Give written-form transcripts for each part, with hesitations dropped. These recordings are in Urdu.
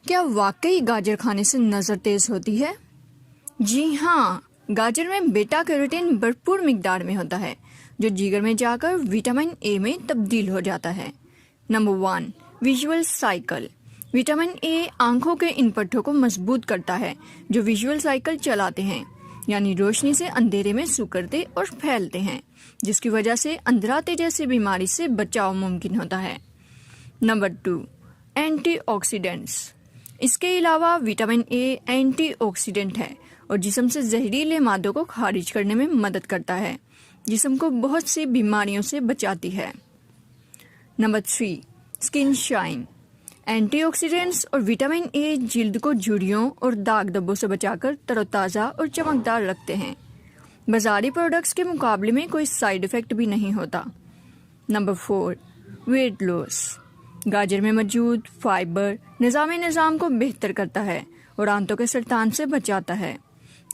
کیا واقعی گاجر کھانے سے نظر تیز ہوتی ہے؟ جی ہاں، گاجر میں بیٹا کیروٹین بھرپور مقدار میں ہوتا ہے جو جگر میں جا کر وٹامن اے میں تبدیل ہو جاتا ہے۔ Number 1، visual cycle. Vitamin A آنکھوں کے ان پٹھوں کو مضبوط کرتا ہے جو ویژول سائیکل چلاتے ہیں، یعنی روشنی سے اندھیرے میں سکڑتے اور پھیلتے ہیں، جس کی وجہ سے اندراتے جیسی بیماری سے بچاؤ ممکن ہوتا ہے۔ Number 2، anti oxidants. اس کے علاوہ وٹامن اے اینٹی آکسیڈنٹ ہے اور جسم سے زہریلے مادوں کو خارج کرنے میں مدد کرتا ہے، جسم کو بہت سی بیماریوں سے بچاتی ہے۔ Number 3، skin shine. Antioxidants اور وٹامن اے جلد کو جھریوں اور داغ دھبوں سے بچا کر تر و تازہ اور چمکدار رکھتے ہیں۔ بازاری پروڈکٹس کے مقابلے میں کوئی سائیڈ ایفیکٹ بھی نہیں ہوتا۔ Number 4، weight loss. گاجر میں موجود فائبر نظام کو بہتر کرتا ہے اور آنتوں کے سرطان سے بچاتا ہے۔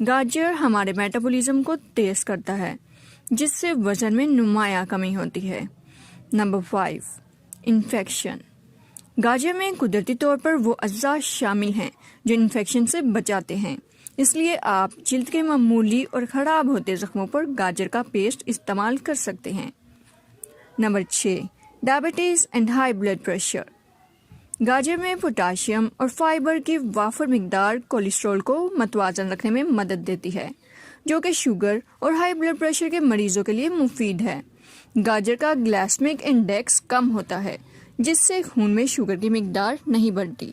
گاجر ہمارے میٹابولزم کو تیز کرتا ہے، جس سے وزن میں نمایاں کمی ہوتی ہے۔ Number 5، infection. گاجر میں قدرتی طور پر وہ اجزاء شامل ہیں جو انفیکشن سے بچاتے ہیں، اس لیے آپ جلد کے معمولی اور خراب ہوتے زخموں پر گاجر کا پیسٹ استعمال کر سکتے ہیں۔ Number 6، diabetes and high blood pressure. گاجر میں پوٹاشیم اور فائبر کی وافر مقدار کولیسٹرول کو متوازن رکھنے میں مدد دیتی ہے، جو کہ شوگر اور ہائی بلڈ پریشر کے مریضوں کے لیے مفید ہے۔ گاجر کا گلائسیمک انڈیکس کم ہوتا ہے، جس سے خون میں شوگر کی مقدار نہیں بڑھتی۔